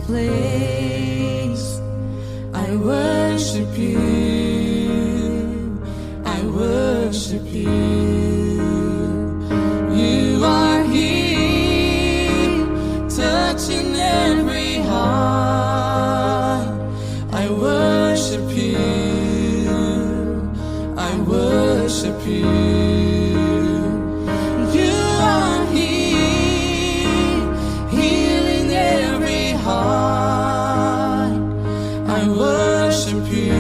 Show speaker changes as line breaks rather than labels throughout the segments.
place. I worship you, I worship you. You are here, touching every heart. I worship you, I worship you. You are here, healing every heart. I worship you,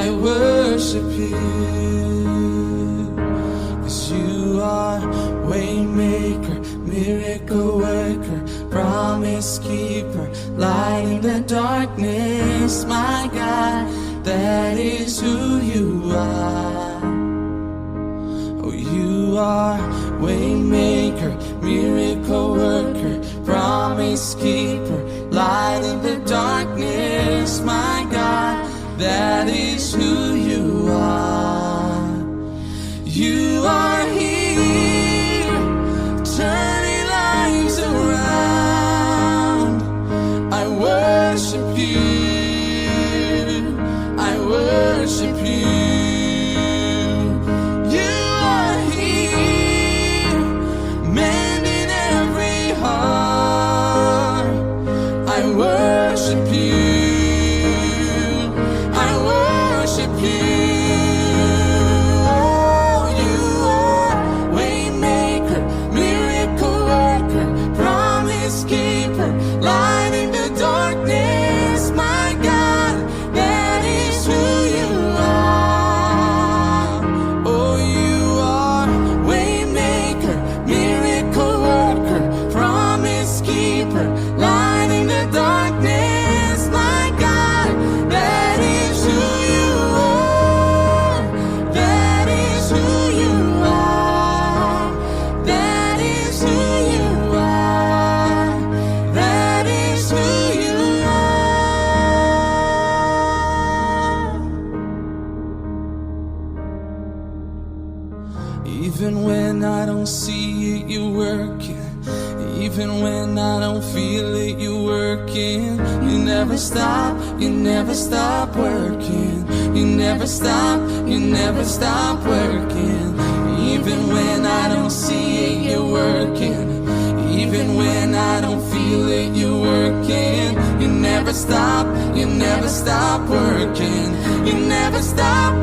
I worship you. 'Cause you are waymaker, miracle worker, promise keeper, light in the darkness. My God, that is who you are. Oh, you are waymaker, miracle worker, promise keeper, light in the darkness. My God, that is who you are. You are here, turning lives around. I worship you, I worship you. You are here, mending every heart. I worship you, I worship you. Oh, you are waymaker, miracle worker, promise keeper, light in the darkness. My God, that is who you are. Oh, you are waymaker, miracle worker, promise keeper, light in the darkness. My God, that is who you are. That is who you are. That is who you are. That is who you are. Even when I don't see it, you're working. Even when I don't feel it, you're working. You never stop, you never stop working. You never stop, you never stop working. Even when I don't see it, you're working. Even when I don't feel it, you're working. You never stop, you never stop working. You never stop,